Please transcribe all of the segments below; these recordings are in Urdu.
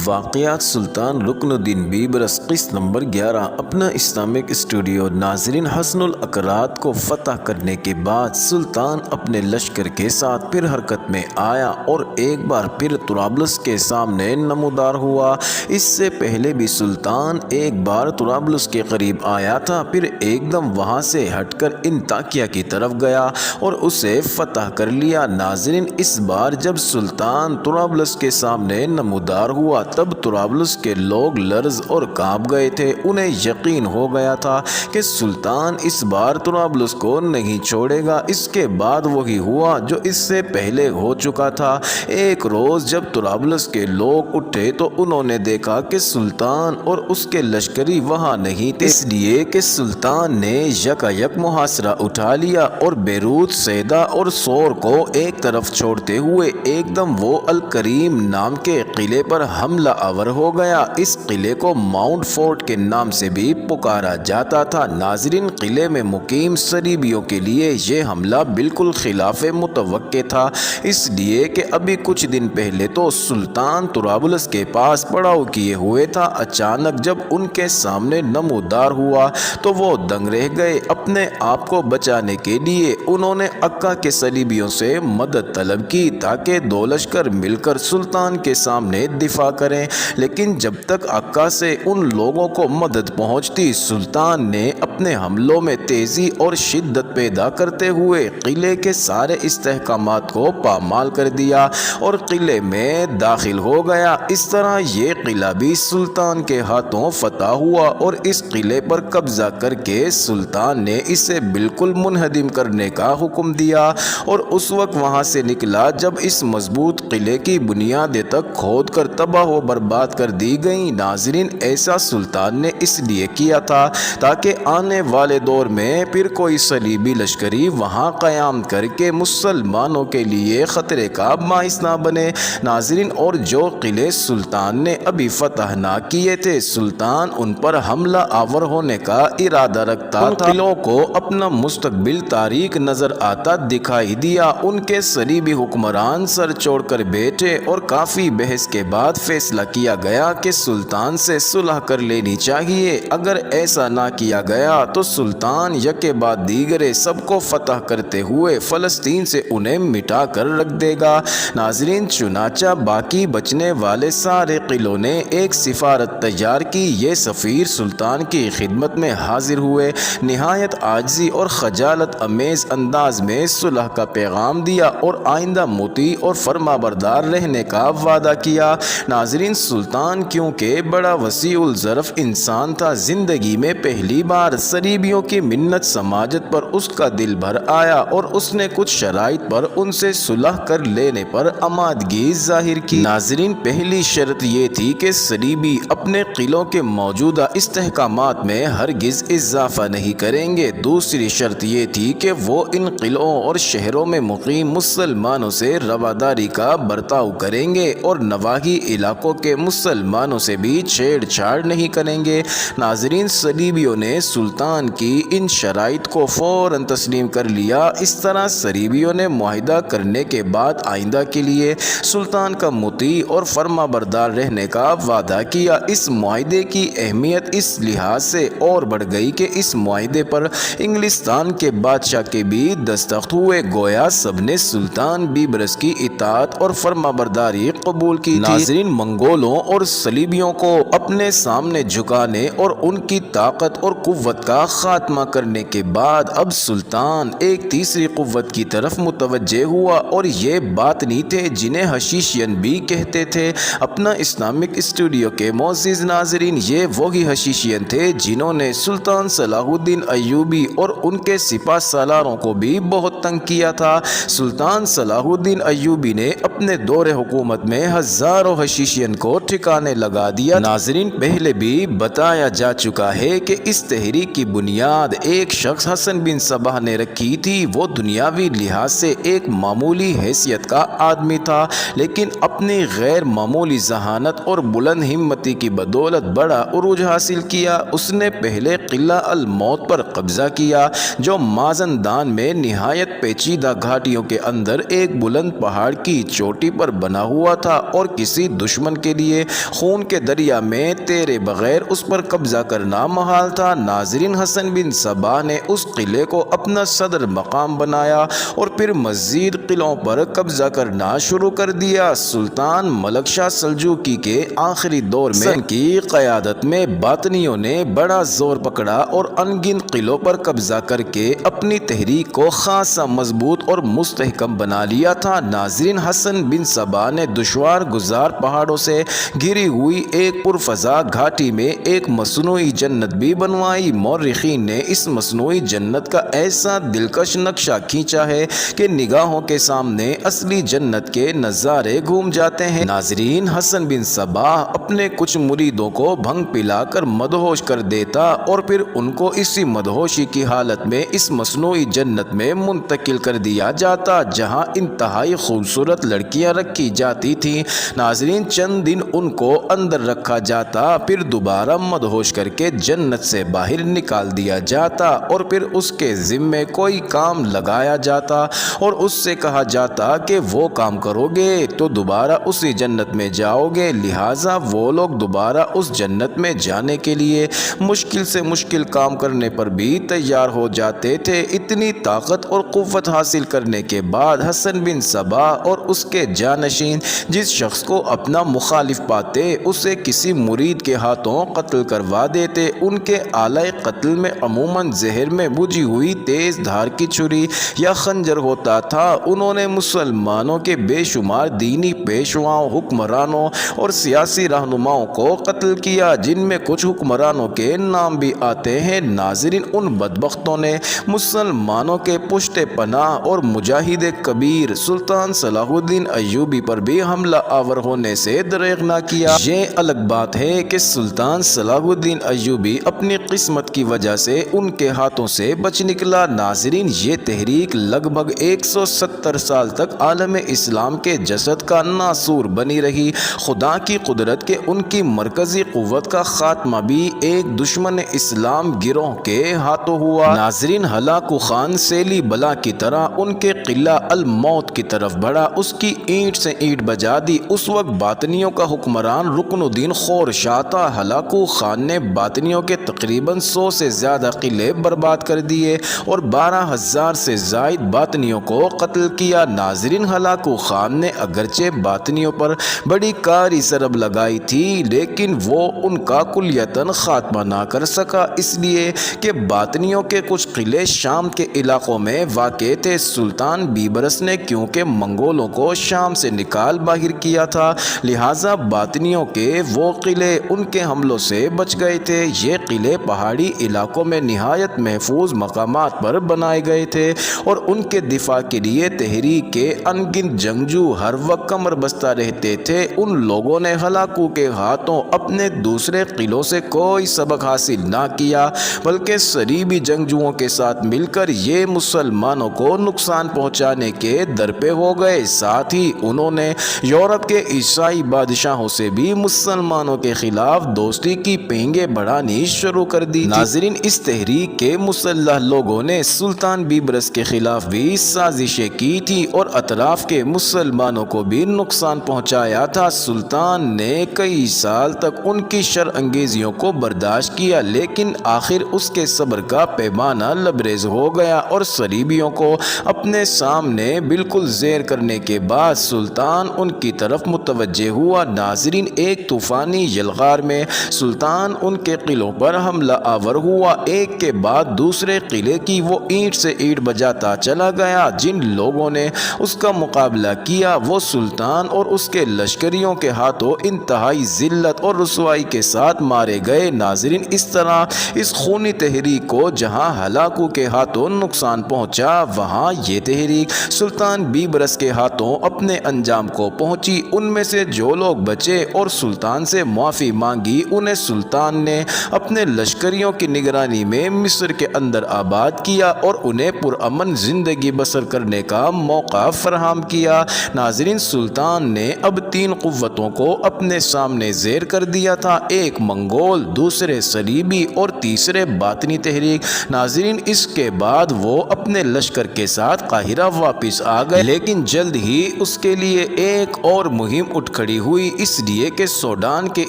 واقعات سلطان رکن الدین بیبرس قسط نمبر 11 اپنا اسلامک اسٹوڈیو۔ ناظرین، حصن الاقرات کو فتح کرنے کے بعد سلطان اپنے لشکر کے ساتھ پھر حرکت میں آیا اور ایک بار پھر طرابلس کے سامنے نمودار ہوا۔ اس سے پہلے بھی سلطان ایک بار طرابلس کے قریب آیا تھا، پھر ایک دم وہاں سے ہٹ کر انطاکیہ کی طرف گیا اور اسے فتح کر لیا۔ ناظرین، اس بار جب سلطان طرابلس کے سامنے نمودار ہوا تب طرابلس کے لوگ لرز اور کانپ گئے تھے۔ انہیں یقین ہو گیا تھا کہ سلطان اس بار طرابلس کو نہیں چھوڑے گا۔ اس کے بعد وہی ہوا جو اس سے پہلے ہو چکا تھا۔ ایک روز جب طرابلس کے لوگ اٹھے تو انہوں نے دیکھا کہ سلطان اور اس کے لشکری وہاں نہیں تھے، اس لیے کہ سلطان نے یکایک محاصرہ اٹھا لیا اور بیروت، سیدا اور سور کو ایک طرف چھوڑتے ہوئے ایک دم وہ الکریم نام کے قلعے پر حملہ آور ہو گیا۔ اس قلعے کو ماؤنٹ فورٹ کے نام سے بھی پکارا جاتا تھا۔ ناظرین، قلعے میں مقیم صلیبیوں کے لیے یہ حملہ بالکل خلاف متوقع تھا، اس لیے کہ ابھی کچھ دن پہلے تو سلطان طرابلس کے پاس پڑاؤ کیے ہوئے تھا۔ اچانک جب ان کے سامنے نمودار ہوا تو وہ دنگ رہ گئے۔ اپنے آپ کو بچانے کے لیے انہوں نے عکا کے صلیبیوں سے مدد طلب کی تاکہ دو لشکر مل کر سلطان کے سامنے دفاع کریں، لیکن جب تک عکا سے ان لوگوں کو مدد پہنچتی، سلطان نے اپنے حملوں میں تیزی اور شدت پیدا کرتے ہوئے قلعے کے سارے استحکامات کو پامال کر دیا اور قلعے میں داخل ہو گیا۔ اس طرح یہ قلعہ بھی سلطان کے ہاتھوں فتح ہوا اور اس قلعے پر قبضہ کر کے سلطان نے اسے بالکل منہدم کرنے کا حکم دیا اور اس وقت وہاں سے نکلا جب اس مضبوط قلعے کی بنیادیں تک کھود کر تباہ و برباد کر دی گئیں۔ ناظرین، ایسا سلطان نے اس لیے کیا تھا تاکہ آنے والے دور میں پھر کوئی صلیبی لشکری وہاں قیام کر کے مسلمانوں کے لیے خطرے کا باعث نہ بنے۔ ناظرین، اور جو قلعے سلطان نے ابھی فتح نہ کیے تھے، سلطان ان پر حملہ آور ہونے کا ارادہ رکھتا تھا۔ ان قلعوں کو اپنا مستقبل تاریک نظر آتا دکھائی دیا۔ ان کے صلیبی حکمران سر چھوڑ کر بیٹھے اور کافی بحث کے بعد فیصلہ کیا گیا کہ سلطان سے صلح کر لینی چاہیے۔ اگر ایسا نہ کیا گیا تو سلطان یکے بعد دیگرے سب کو فتح کرتے ہوئے فلسطین سے انہیں مٹا کر رکھ دے گا۔ ناظرین، چنانچہ باقی بچنے والے سارے قلعوں نے ایک سفارت تیار کی۔ یہ سفیر سلطان کی خدمت میں حاضر ہوئے، نہایت عاجزی اور خجالت امیز انداز میں صلح کا پیغام دیا اور آئندہ مطیع اور فرما بردار رہنے کا وعدہ کیا۔ ناظرین، سلطان کیونکہ بڑا وسیع الظرف انسان تھا، زندگی میں پہلی بار صلیبیوں کی منت سماجت پر اس کا دل بھر آیا اور اس نے کچھ شرائط پر ان سے صلح کر لینے پر آمادگی ظاہر کی۔ ناظرین، پہلی شرط یہ تھی کہ صلیبی اپنے قلعوں کے موجودہ استحکامات میں ہرگز اضافہ نہیں کریں گے۔ دوسری شرط یہ تھی کہ وہ ان قلعوں اور شہروں میں مقیم مسلمانوں سے رواداری کا برتاؤ کریں گے اور نواحی علاقوں کے مسلمانوں سے بھی چھیڑ چھاڑ نہیں کریں گے۔ ناظرین، صلیبیوں نے سلطان کی ان شرائط کو فوراً تسلیم کر لیا۔ اس طرح صلیبیوں نے معاہدہ کرنے کے بعد آئندہ کے لیے سلطان کا مطیع اور فرما بردار رہنے کا وعدہ کیا۔ اس معاہدے کی اہمیت اس لحاظ سے اور بڑھ گئی کہ اس معاہدے پر انگلستان کے بادشاہ کے بھی دستخط ہوئے، گویا سب نے سلطان بیبرس کی اطاعت اور فرما برداری قبول کی تھی۔ ناظرین، منگولوں اور صلیبیوں کو اپنے سامنے جھکانے اور ان کی طاقت اور قوت کا خاتمہ کرنے کے بعد اب سلطان ایک تیسری قوت کی طرف متوجہ ہوا اور یہ باطنی تھے جنہیں حشیشین بھی کہتے تھے۔ اپنا اسلامک اسٹوڈیو کے معزز ناظرین، یہ وہی حشیشین تھے جنہوں نے سلطان صلاح الدین ایوبی اور ان کے سپہ سالاروں کو بھی بہت تنگ کیا تھا۔ سلطان صلاح الدین ایوبی نے اپنے دور حکومت میں ہزاروں حشیشین کو ٹھکانے لگا دیا۔ ناظرین، پہلے بھی بتایا جا چکا ہے کہ اس تحریک تحریک کی بنیاد ایک شخص حسن بن صباح نے رکھی تھی۔ وہ دنیاوی لحاظ سے ایک معمولی حیثیت کا آدمی تھا، لیکن اپنی غیر معمولی ذہانت اور بلند ہمتی کی بدولت بڑا عروج حاصل کیا۔ اس نے پہلے قلعہ الموت پر قبضہ کیا، جو مازندران میں نہایت پیچیدہ گھاٹیوں کے اندر ایک بلند پہاڑ کی چوٹی پر بنا ہوا تھا، اور کسی دشمن کے لیے خون کے دریا میں تیرے بغیر اس پر قبضہ کرنا محال تھا۔ ناظرین، حسن بن صباح نے اس قلعے کو اپنا صدر مقام بنایا اور پھر مزید قلعوں پر قبضہ کرنا شروع کر دیا۔ سلطان ملک شاہ سلجوقی کے آخری دور میں ان کی قیادت میں باطنیوں نے بڑا زور پکڑا اور ان گنت قلعوں پر قبضہ کر کے اپنی تحریک کو خاصا مضبوط اور مستحکم بنا لیا تھا۔ ناظرین، حسن بن صباح نے دشوار گزار پہاڑوں سے گھری ہوئی ایک پرفضا گھاٹی میں ایک مصنوعی جنت بھی بنوائی۔ مورخین نے اس مصنوعی جنت کا ایسا دلکش نقشہ کھینچا ہے کہ نگاہوں کے سامنے اصلی جنت کے نظارے گھوم جاتے ہیں۔ ناظرین، حسن بن صباح اپنے کچھ مریدوں کو بھنگ پلا کر مدہوش کر دیتا اور پھر ان کو اسی مدہوشی کی حالت میں اس مصنوعی جنت میں منتقل کر دیا جاتا، جہاں انتہائی خوبصورت لڑکیاں رکھی جاتی تھیں۔ ناظرین، چند دن ان کو اندر رکھا جاتا، پھر دوبارہ مدہوش کر کے جنت سے باہر نکال دیا جاتا اور پھر اس کے ذمے کوئی کام لگایا جاتا اور اس سے کہا جاتا کہ وہ کام کرو گے تو دوبارہ اسی جنت میں جاؤ گے۔ لہٰذا وہ لوگ دوبارہ اس جنت میں جانے کے لیے مشکل سے مشکل کام کرنے پر بھی تیار ہو جاتے تھے۔ اتنی طاقت اور قوت حاصل کرنے کے بعد حسن بن صباح اور اس کے جانشین جس شخص کو اپنا مخالف پاتے اسے کسی مرید کے ہاتھوں قتل کروا دیتے۔ ان کے آلہ قتل میں عموماً زہر میں بجھی ہوئی تیز دھار کی چھری یا خنجر ہوتا تھا۔ انہوں نے مسلمانوں کے بے شمار دینی پیشواؤں، حکمرانوں اور سیاسی رہنماؤں کو قتل کیا، جن میں کچھ حکمرانوں کے نام بھی آتے ہیں۔ ناظرین، ان بدبختوں نے مسلمانوں کے پشت پناہ اور مجاہد کبیر سلطان صلاح الدین ایوبی پر بھی حملہ آور ہونے سے دریغ نہ کیا۔ یہ الگ بات ہے کہ سلطان صلاح الدین ایوبی اپنی قسمت کی وجہ سے ان کے ہاتھوں سے بچ نکلا۔ ناظرین، یہ تحریک لگ بھگ 170 سال تک عالم اسلام کے جسد کا ناسور بنی رہی۔ خدا کی قدرت کے ان کی مرکزی قوت کا خاتمہ بھی ایک دشمن اسلام گروہ کے ہاتھوں ہوا۔ ناظرین، ہلاکو خان سیلی بلا کی طرح ان کے قلعہ الموت کی طرف بڑھا، اس کی اینٹ سے اینٹ بجا دی۔ اس وقت باطنیوں کا حکمران رکن الدین خورشاہ تھا۔ ہلاکو خان نے باطنیوں کے تقریباً 100 سے زیادہ قلعے برباد کر دیے اور 12,000 سے زائد باطنیوں کو قتل کیا۔ ناظرین، ہلاکو خان نے اگرچہ باطنیوں پر بڑی کاری ضرب لگائی تھی، لیکن وہ ان کا کلیتاً خاتمہ نہ کر سکا، اس لیے کہ باطنیوں کے کچھ قلعے شام کے علاقوں میں واقع تھے۔ سلطان بیبرس نے کیونکہ منگولوں کو شام سے نکال باہر کیا تھا، لہٰذا باطنیوں کے وہ قلعے ان کے حملوں سے بچ گئے تھے۔ یہ قلعے پہاڑی علاقوں میں نہایت محفوظ مقامات پر بنائے گئے تھے اور ان کے دفاع کے لیے تحریک کے ان گنت جنگجو ہر وقت کمر بستہ رہتے تھے۔ ان لوگوں نے ہلاکو کے ہاتھوں اپنے دوسرے قلعوں سے کوئی سبق حاصل نہ کیا، بلکہ صلیبی جنگجوؤں کے ساتھ مل کر یہ مسلمانوں کو نقصان پہنچانے کے درپے ہو گئے۔ ساتھ ہی انہوں نے یورپ کے عیسائی بادشاہوں سے بھی مسلمانوں کے خلاف دوستی کی پینگیں بڑھانی شروع کر دی۔ ناظرین، اس تحریک کے مسلح لوگوں نے سلطان بیبرس کے خلاف بھی سازشیں کی تھی اور اطراف کے مسلمانوں کو بھی نقصان پہنچایا تھا۔ سلطان نے کئی سال تک ان کی شر انگیزیوں کو برداشت کیا، لیکن آخر اس کے صبر کا پیمانہ لبریز ہو گیا اور صلیبیوں کو اپنے سامنے بالکل زیر کرنے کے بعد سلطان ان کی طرف متوجہ ہوا۔ ناظرین، ایک طوفانی یلغار میں سلطان ان کے قلعوں پر حملہ آور ہوا۔ ایک کے بعد دوسرے قلعے کی وہ اینٹ سے اینٹ بجاتا چلا گیا۔ جن لوگوں نے اس کا مقابلہ کیا وہ سلطان اور اس کے لشکریوں کے ہاتھوں انتہائی ذلت اور رسوائی کے ساتھ مارے گئے۔ ناظرین، اس طرح اس خونی تحریک کو جہاں ہلاکو کے ہاتھوں نقصان پہنچا، وہاں یہ تحریک سلطان بیبرس کے ہاتھوں اپنے انجام کو پہنچی۔ ان میں سے جو لوگ بچے اور سلطان سے معافی مانگی، انہیں سلطان نے اپنے لشکریوں کی نگرانی میں مصر کے اندر آباد کیا اور انہیں پرامن زندگی بسر کرنے کا موقع فراہم کیا۔ ناظرین، سلطان نے اب 3 قوتوں کو اپنے سامنے زیر کر دیا تھا، ایک منگول، دوسرے صلیبی اور تیسرے باطنی تحریک۔ ناظرین، اس کے بعد وہ اپنے لشکر کے ساتھ قاہرہ واپس آ گئے، لیکن جلد ہی اس کے لیے ایک اور مہم اٹھ کھڑی ہوئی، اس لیے کہ سوڈان کے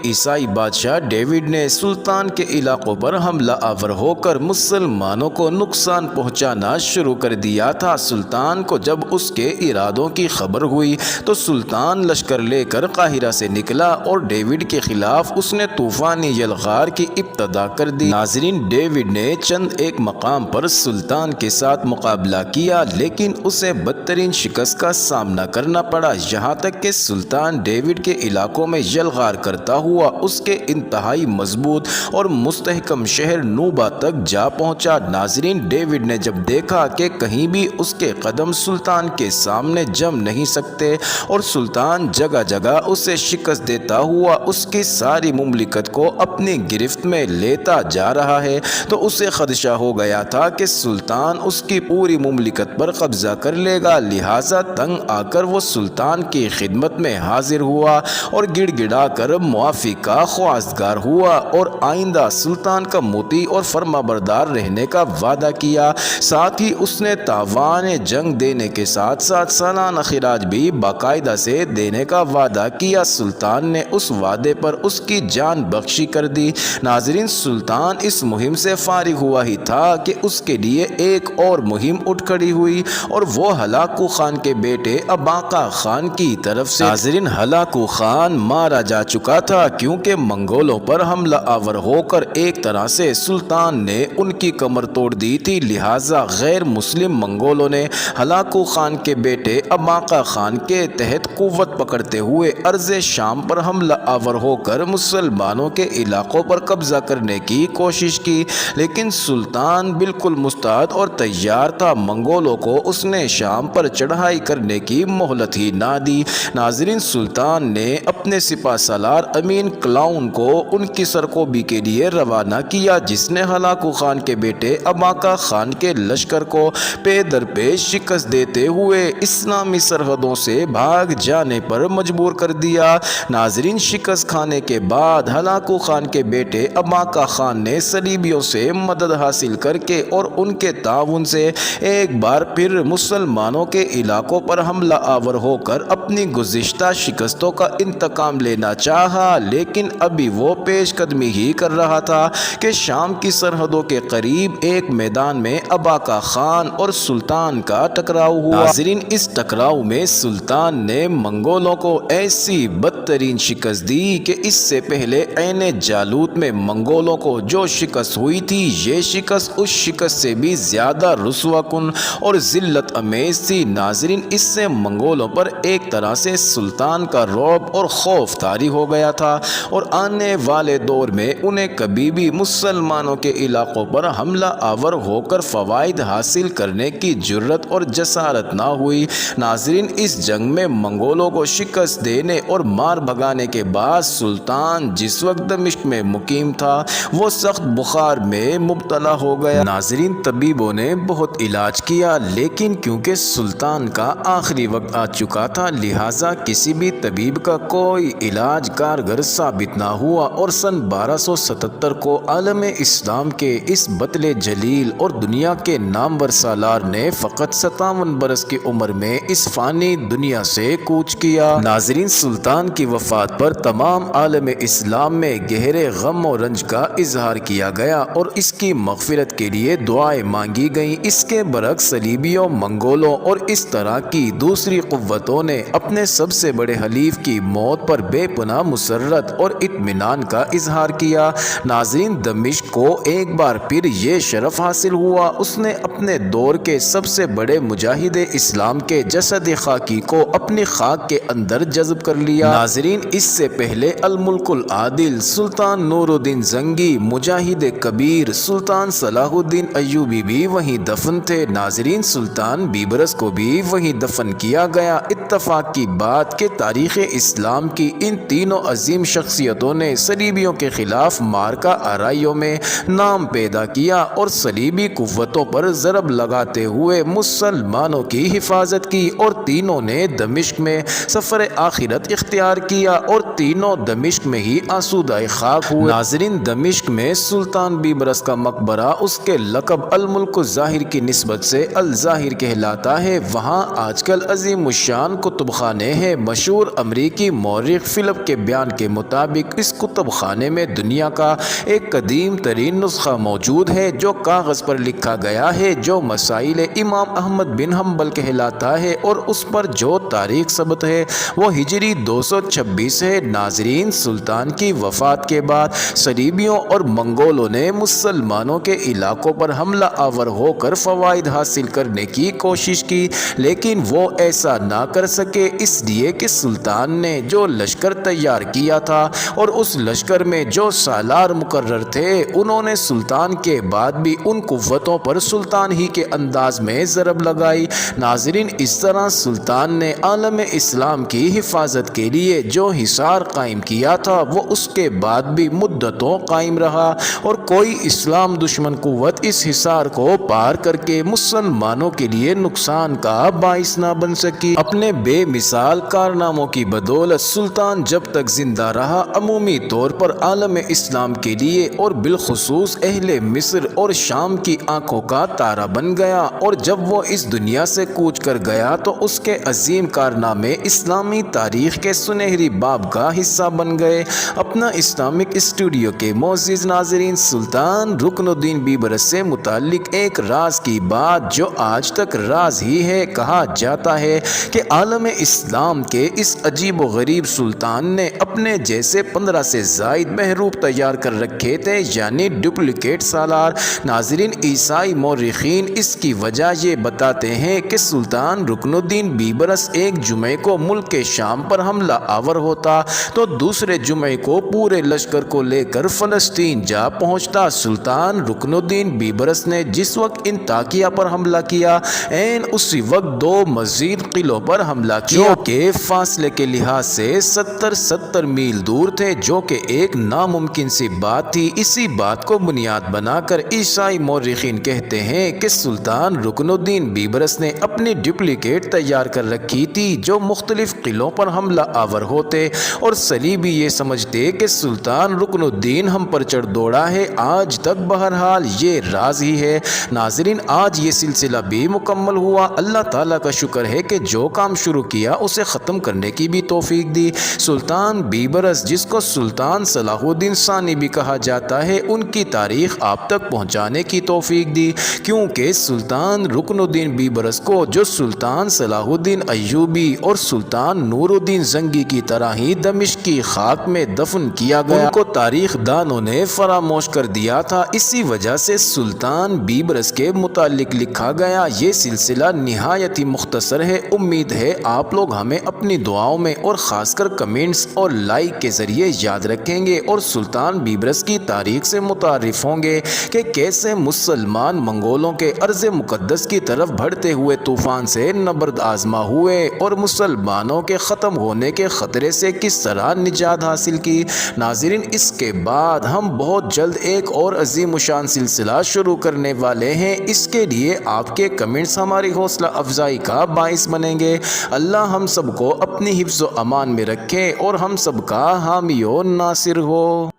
عیسائی بادشاہ ڈیوڈ نے سلطان کے علاقوں پر حملہ آور ہو کر مسلمانوں کو نقصان پہنچانا شروع کر دیا تھا۔ سلطان کو جب اس کے ارادوں کی خبر ہوئی تو سلطان لشکر لے کر قاہرہ سے نکلا اور ڈیوڈ کے خلاف اس نے طوفانی یلغار کی ابتدا کر دی۔ ناظرین، ڈیوڈ نے چند ایک مقام پر سلطان کے ساتھ مقابلہ کیا، لیکن اسے بدترین شکست کا سامنا کرنا پڑا، یہاں تک کہ سلطان ڈیوڈ کے علاقوں میں یلغار کرتا ہوا اس کے انتہائی مضبوط اور مستحکم شہر نوبہ تک جا پہنچا۔ ناظرین، ڈیوڈ نے جب دیکھا کہ کہیں بھی اس کے قدم سلطان کے سامنے جم نہیں سکتے اور سلطان جگہ جگہ اسے شکست دیتا ہوا اس کی ساری مملکت کو اپنی گرفت میں لیتا جا رہا ہے، تو اسے خدشہ ہو گیا تھا کہ سلطان اس کی پوری مملکت پر قبضہ کر لے گا، لہٰذا تنگ آ کر وہ سلطان کی خدمت میں حاضر ہوا اور گڑ گڑا کر معافی کا خواستگار ہوا اور آئندہ سلطان کا مطیع اور فرما بردار رہنے کا وعدہ کیا۔ ساتھ ہی اس نے تاوان جنگ دینے کے ساتھ ساتھ سالانہ خراج بھی باقاعدہ سے دینے کا وعدہ کیا۔ سلطان نے اس وعدے پر اس کی جان بخشی کر دی۔ ناظرین، سلطان اس مہم سے فارغ ہوا ہی تھا کہ اس کے لیے ایک اور مہم اٹھ کھڑی ہوئی اور وہ ہلاکو خان کے بیٹے اباقا خان کی طرف سے۔ ناظرین، ہلاکو خان مارا جا چکا تھا کیونکہ منگولوں پر حملہ آور ہو کر ایک طرح سے سلطان نے ان کی کمر توڑ دی تھی، لہٰذا غیر مسلم منگولوں نے ہلاکو خان کے بیٹے اباقا خان کے تحت قوت پکڑتے ہوئے ارض شام پر حملہ آور ہو کر مسلمانوں کے علاقوں پر قبضہ کرنے کی کوشش کی، لیکن سلطان بالکل مستعد اور تیار تھا، منگولوں کو اس نے شام پر چڑھائی کرنے کی مہلت ہی نہ دی۔ ناظرین، سلطان نے اپنے سپہ سالار امین کلاؤن کو ان کی سرکوبی کے لیے روانہ کیا، جس نے ہلاکو خان کے بیٹے اباقا خان کے لشکر کو پے در پے شکست دیتے ہوئے اسلامی سرحدوں سے بھاگ جانے پر مجبور کر دیا۔ ناظرین، شکست کھانے کے بعد ہلاکو خان کے بیٹے اباقا خان نے صلیبیوں سے مدد حاصل کر کے اور ان کے تعاون سے ایک بار پھر مسلمانوں کے علاقوں پر حملہ آور ہو کر اپنی گزشتہ شکستوں کا انتقام لینا چاہا، لیکن ابھی وہ پیش قدمی ہی کر رہا تھا کہ شام کی سرحدوں کے قریب ایک میدان میں اباقا خان اور سلطان کا ٹکراؤ ہوا۔ ناظرین، اس ٹکراؤ میں سلطان نے منگولوں کو ایسی بدترین شکست دی کہ اس سے پہلے عین جالوت میں منگولوں کو جو شکست ہوئی تھی، یہ شکست اس شکست سے بھی زیادہ رسوا کن اور ذلت امیز تھی۔ ناظرین، اس سے منگولوں پر ایک طرح سے سلطان کا رعب اور خوف طاری ہو گیا تھا اور آنے والے دور میں انہیں کبھی بھی مسلمانوں کے علاقوں پر حملہ آور ہو کر فوائد حاصل کرنے کی جرت اور جسارت نہ ہوئی۔ ناظرین، اس جنگ میں منگولوں کو شکست دینے اور مار بھگانے کے بعد سلطان جس وقت دمشق میں مقیم تھا وہ سخت بخار میں مبتلا ہو گیا۔ ناظرین، طبیبوں نے بہت علاج کیا، لیکن کیونکہ سلطان کا آخری وقت آ چکا تھا، لہٰذا کسی بھی طبیب کا کوئی علاج کارگر ثابت نہ ہوا اور سن 1277 کو عالم اسلام کے اس بطل جلیل اور دنیا کے نامور سالار نے فقط 57 برس کی عمر میں اس فانی دنیا سے کوچ کیا۔ ناظرین، سلطان کی وفات پر تمام عالم اسلام میں گہرے غم و رنج کا اظہار کیا گیا اور اس کی مغفرت کے لیے دعائیں مانگی گئیں۔ اس کے برعکس صلیبیوں، منگولوں اور اس طرح کی دوسری قوتوں نے اپنے سب سے بڑے حلیف کی موت پر بے پناہ مسرت اور اطمینان کا اظہار کیا۔ ناظرین، دمشق کو ایک بار پھر یہ شرف حاصل ہوا، اس نے اپنے دور کے سب سے بڑے مجاہد اسلام کے جسد خاکی کو اپنی خاک کے اندر جذب کر لیا۔ ناظرین، اس سے پہلے الملک العادل سلطان نور الدین زنگی، مجاہد کبیر سلطان صلاح الدین ایوبی بھی وہیں دفن تھے۔ ناظرین، سلطان بیبرس کو بھی وہیں دفن کیا گیا۔ اتفاق کی بات کہ تاریخ اسلام کی ان تینوں عظیم شخصیتوں نے صلیبیوں کے خلاف معرکہ آرائیوں میں نام پیدا کیا اور صلیبی قوتوں پر ضرب لگاتے ہوئے مسلمانوں کی حفاظت کی، اور تینوں نے دمشق میں سفر آخرت اختیار کیا اور تینوں دمشق میں ہی آسودہ خاک ہوئے۔ ناظرین، دمشق میں سلطان بیبرس کا مقبرہ اس کے لقب الملک الظاہر کی نسبت سے الظاہر کہلاتا ہے۔ وہاں آج کل عظیم الشان کتب خانے ہیں۔ مشہور امریکی مورخ فلپ کے بیان کے مطابق اس کتب خانے میں دنیا کا ایک قدیم ترین نسخہ موجود ہے جو کاغذ پر لکھا گیا ہے، جو مسائل امام احمد بن حنبل کہلاتا ہے، اور اس پر جو تاریخ ثبت ہے وہ ہجری 226 ہے۔ ناظرین، سلطان کی وفات کے بعد صلیبیوں اور منگولوں نے مسلمانوں کے علاقوں پر حملہ آور ہو کر فوائد حاصل کرنے کی کوشش کی، لیکن وہ ایسا نہ کر سکے، اس لیے کہ سلطان نے جو لشکر تیار کیا تھا اور اس لشکر میں جو سالار مقرر تھے، انہوں نے سلطان کے بعد بھی ان قوتوں پر سلطان ہی کے انداز میں ضرب لگائی۔ ناظرین، اس طرح سلطان نے عالم اسلام کی حفاظت کے لیے جو حصار قائم کیا تھا وہ اس کے بعد بھی مدتوں قائم رہا، اور کوئی اسلام دشمن قوت اس حصار کو پار کر کے مسلمانوں کے لیے نقصان کا باعث نہ بن سکی۔ اپنے بے مثال کارناموں کی بدولت سلطان جب تک زندہ رہا عمومی طور پر عالم اسلام کے لیے اور بالخصوص اہل مصر اور شام کی آنکھوں کا تارا بن گیا، اور جب وہ اس دنیا سے کوچ کر گیا تو اس کے عظیم کارنامے اسلامی تاریخ کے سنہری باب کا حصہ بن گئے۔ اپنا اسلامک اسٹوڈیو کے معزز ناظرین، سلطان رکن الدین بیبرس سے متعلق ایک راز کی بات جو آج تک راز ہی ہے۔ کہا جاتا ہے کہ عالم اسلام کے اس عجیب و غریب سلطان نے اپنے جیسے 15 سے زائد محروب تیار کر رکھے تھے، یعنی ڈپلیکیٹ سالار۔ ناظرین، عیسائی مورخین اس کی وجہ یہ بتاتے ہیں کہ سلطان رکن الدین بیبرس ایک جمعے کو ملک شام پر حملہ آور ہوتا تو دوسرے جمعے کو پورے لشکر کو لے کر فلسطین جا پہنچتا۔ سلطان رکن الدین بیبرس نے جس وقت انطاکیہ پر حملہ کیا، عین اسی وقت دو مزید قلعوں پر حملہ کیا جو کہ فاصلے کے لحاظ سے 70 میل دور تھے، جو کہ ایک ناممکن سی بات تھی۔ اسی بات کو بنیاد بنا کر عیسائی مورخین کہتے ہیں کہ سلطان رکن الدین بیبرس نے اپنی ڈپلیکیٹ تیار کر رکھی تھی جو مختلف قلعوں پر حملہ آور ہوتے، اور صلیبی یہ سمجھتے کہ سلطان رکن الدین ہم پر چڑھ دوڑا ہے۔ آج تک بہرحال یہ راز ہی ہے۔ ناظرین، آج یہ سلسلہ بھی مکمل ہوا۔ اللہ تعالیٰ کا شکر ہے کہ جو کام شروع کیا اسے ختم کرنے کی بھی توفیق دی۔ سلطان بیبرس، جس کو سلطان صلاح الدین ثانی بھی کہا جاتا ہے، ان کی تاریخ آپ تک پہنچانے کی توفیق دی، کیونکہ سلطان رکن الدین بیبرس کو جو سلطان صلاح الدین ایوبی اور سلطان نور الدین زنگی کی طرح ہی دمشق کی خاک میں دفن کیا گیا، ان کو تاریخ دانوں نے فراموش کر دیا تھا۔ اسی وجہ سے سلطان بیبرس کے متعلق لکھا گیا یہ سلسلہ نہایت ہی مختصر ہے۔ امید ہے آپ لوگ ہمیں اپنی دعاؤں میں اور خاص کر کمنٹس اور لائک کے ذریعے یاد رکھیں گے، اور سلطان بیبرس کی تاریخ سے متعارف ہوں گے کہ کیسے مسلمان منگولوں کے ارض مقدس کی طرف بڑھتے ہوئے طوفان سے نبرد آزما ہوئے، اور مسلمانوں کے ختم ہونے کے خطرے سے کس طرح نجات حاصل کی۔ ناظرین، اس کے بعد ہم بہت جلد ایک اور عظیم الشان سلسلہ شروع کرنے والے ہیں۔ اس کے لیے آپ کے کمنٹس ہماری حوصلہ افزائی کا باعث بنیں گے۔ اللہ ہم سب کو اپنی حفظ و امان میں رکھے اور ہم سب کا حامی و ناصر ہو۔